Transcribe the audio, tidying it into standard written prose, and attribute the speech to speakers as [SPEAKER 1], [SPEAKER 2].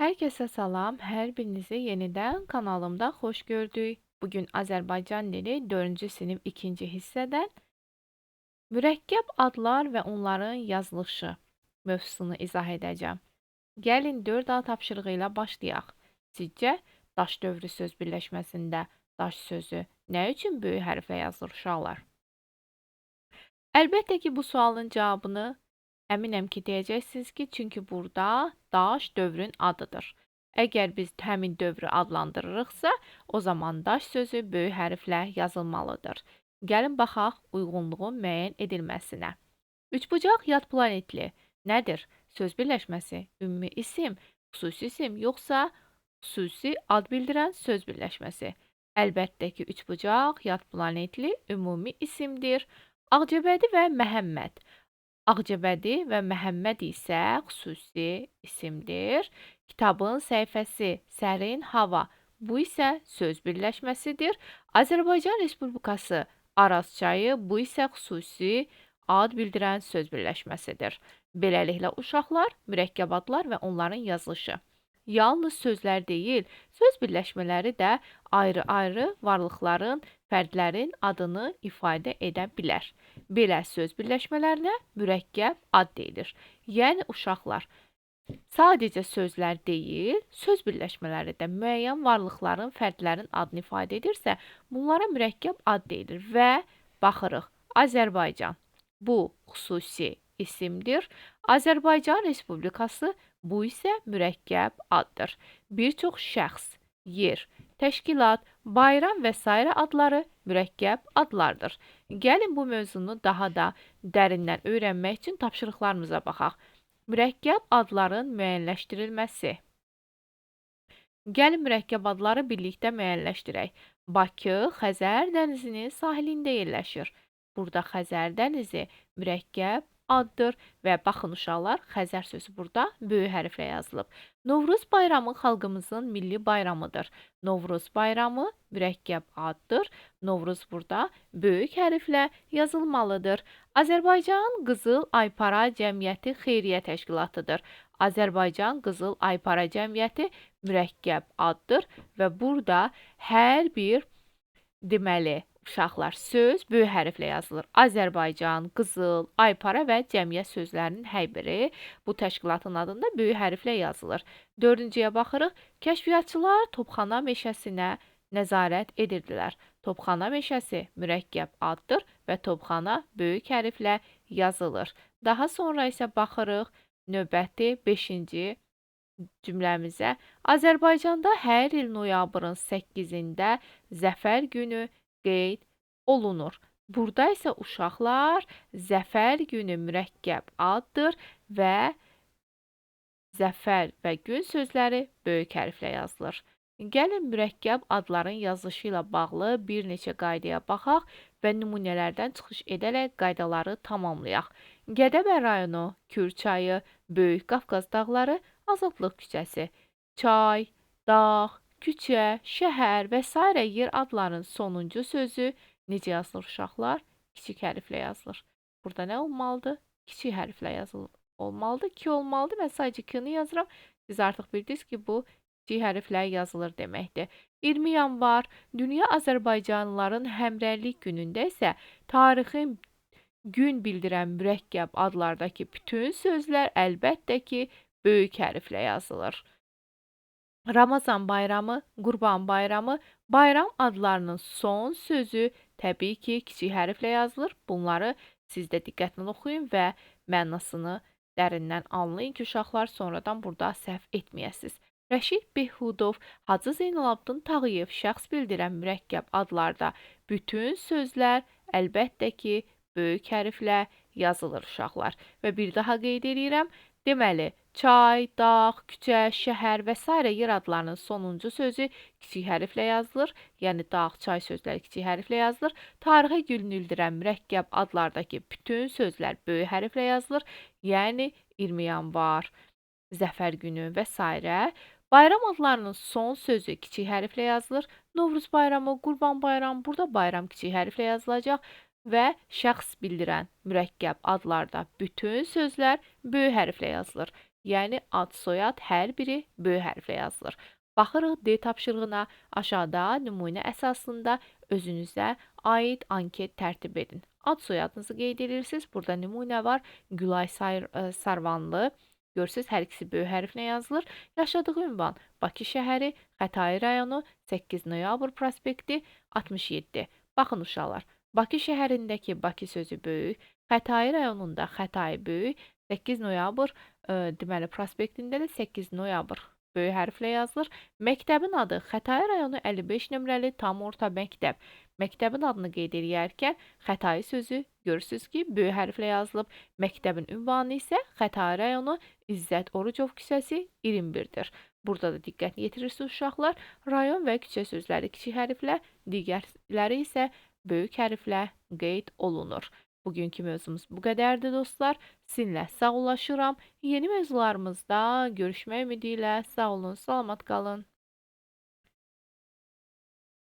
[SPEAKER 1] Herkese salam, hər birinizi yenidən kanalımda xoş gördük. Bugün Azərbaycan dili 4-cü sinif 2-ci hissədən mürəkkəb adlar və onların yazılışı mövzusunu izah edəcəm. Gəlin 4A tapşırığı ilə başlayaq. Sizcə, daş dövrü söz birləşməsində daş sözü nə üçün böyük hərflə yazılır uşaqlar? Əlbəttə ki, bu sualın cavabını əminəm ki, deyəcəksiniz ki, çünki burada daş dövrün adıdır. Əgər biz həmin dövrü adlandırırıqsa, o zaman daş sözü böyük hərflə yazılmalıdır. Gəlin baxaq uyğunluğun müəyyən edilməsinə. Üçbucaq yad planetli nədir? Söz birləşməsi, ümumi isim, xüsusi isim, yoxsa xüsusi ad bildirən söz birləşməsi? Əlbəttə ki, üçbucaq yad planetli ümumi isimdir. Ağcabədi və Məhəmməd. Ağcabədi və Məhəmməd isə xüsusi isimdir. Kitabın səhifəsi, sərin hava. Bu isə söz birləşməsidir. Azərbaycan Respublikası Araz çayı. Bu isə xüsusi ad bildirən söz birləşməsidir. Beləliklə uşaqlar, mürəkkəb adlar və onların yazılışı. Yalnız sözlər deyil, söz birləşmələri də ayrı-ayrı varlıqların, fərdlərin adını ifadə edə bilər. Belə söz birləşmələrinə mürəkkəb ad deyilir. Yəni uşaqlar, sadəcə sözlər deyil, söz birləşmələri də müəyyən varlıqların, fərdlərin adını ifadə edirsə, bunlara mürəkkəb ad deyilir və baxırıq. Azərbaycan, bu xüsusi isimdir. Azərbaycan Respublikası, bu isə mürəkkəb addır. Bir çox şəxs, yer, təşkilat, bayram və s. adları mürəkkəb adlardır. Gəlin bu mövzunu daha da dərindən öyrənmək üçün tapşırıqlarımıza baxaq. Mürəkkəb adların müəyyənləşdirilməsi. Gəlin mürəkkəb adları birlikdə müəyyənləşdirək. Bakı Xəzər dənizinin sahilində yerləşir. Burada Xəzər dənizi mürəkkəb addır və baxın uşaqlar, Xəzər sözü burada böyük hərflə yazılıb. Novruz bayramı xalqımızın milli bayramıdır. Novruz bayramı mürəkkəb addır. Novruz burada böyük hərflə yazılmalıdır. Azərbaycan Qızıl Aypara Cəmiyyəti xeyriyyə təşkilatıdır. Azərbaycan Qızıl Aypara Cəmiyyəti mürəkkəb addır və burada hər bir deməli uşaqlar söz böyük hərflə yazılır. Azərbaycan, Qızıl, Aypara və Cəmiyyət sözlərinin hər biri bu təşkilatın adında böyük hərflə yazılır. 4-cüyə baxırıq. Kəşfiyyatçılar Topxana meşəsinə nəzarət edirdilər. Topxana meşəsi mürəkkəb addır və Topxana böyük hərflə yazılır. Daha sonra isə baxırıq növbəti 5-ci cümləmizə. Azərbaycanda hər il noyabrın 8-də Zəfər günü qeyd olunur. Burada isə uşaqlar Zəfər günü mürəkkəb addır və Zəfər və gün sözləri böyük hərflə yazılır. Gəlin mürəkkəb adların yazılışı ilə bağlı bir neçə qaydaya baxaq və nümunələrdən çıxış edərək qaydaları tamamlayaq. Gədəbəy rayonu, Kür çayı, Böyük Qafqaz dağları, Azadlıq küçəsi, çay, dağ, küçə, şəhər və s. yer adlarının sonuncu sözü necə yazılır uşaqlar? Kiçik hərflə yazılır. Burada nə olmalıdır? Kiçik hərflə yazılır. Olmalıdır, ki olmalıdır. Mən sadəcə k-ni yazıram. Siz artıq bildiniz ki, bu kiçik hərflə yazılır deməkdir. 20 yanvar Dünya Azərbaycanlıların Həmrəylik günündə isə tarixin gün bildirən mürəkkəb adlardakı bütün sözlər əlbəttə ki, böyük hərflə yazılır. Ramazan bayramı, Qurban bayramı, bayram adlarının son sözü təbii ki, kiçik hərflə yazılır. Bunları siz də diqqətlə oxuyun və mənasını dərindən anlayın ki, uşaqlar sonradan burada səhv etməyəsiniz. Rəşid Behudov, Hacı Zeynalabdin Tağıyev şəxs bildirən mürəkkəb adlarda bütün sözlər əlbəttə ki, böyük hərflə yazılır uşaqlar. Və bir daha qeyd edirəm. Deməli, çay, dağ, küçə, şəhər və s. yer adlarının sonuncu sözü kiçik hərflə yazılır. Yəni dağ, çay sözləri kiçik hərflə yazılır. Tarixi gün bildirən mürəkkəb adlardakı bütün sözlər böyük hərflə yazılır. Yəni 20 yanvar, Zəfər günü və s. Bayram adlarının son sözü kiçik hərflə yazılır. Novruz bayramı, Qurban bayramı, burada bayram kiçik hərflə yazılacaq. Və şəxs bildirən mürəkkəb adlarda bütün sözlər böyük hərflə yazılır. Yəni ad, soyad hər biri böyük hərflə yazılır. Baxırıq D tapşırığına. Aşağıda nümunə əsasında özünüzə aid anket tərtib edin. Ad soyadınızı qeyd edirsiniz. Burada nümunə var. Gülay Sarvanlı. Görürsüz, hər ikisi böyük hərflə yazılır. Yaşadığı ünvan Bakı şəhəri, Xətai rayonu, 8 noyabr prospekti, 67. Baxın uşaqlar, Bakı şəhərindəki Bakı sözü böyük, Xətai rayonunda Xətai böyük, 8 noyabr deməli prospektində də 8 noyabr böyük hərflə yazılır. Məktəbin adı Xətai rayonu 55 nömrəli tam orta məktəb. Məktəbin adını qeyd edərkən Xətai sözü görürsüz ki, böyük hərflə yazılıb. Məktəbin ünvanı isə Xətai rayonu İzzət Orucov küçəsi 21-dir. Burada da diqqət yetirirsiniz uşaqlar. Rayon və küçə sözləri kiçik hərflə, digərləri isə böyük hərflə qeyd olunur. Bugünkü mövzumuz bu qədərdir dostlar. Sizinlə sağollaşıram. Yeni mövzularımızda görüşmək ümidi ilə sağ olun, salamat qalın.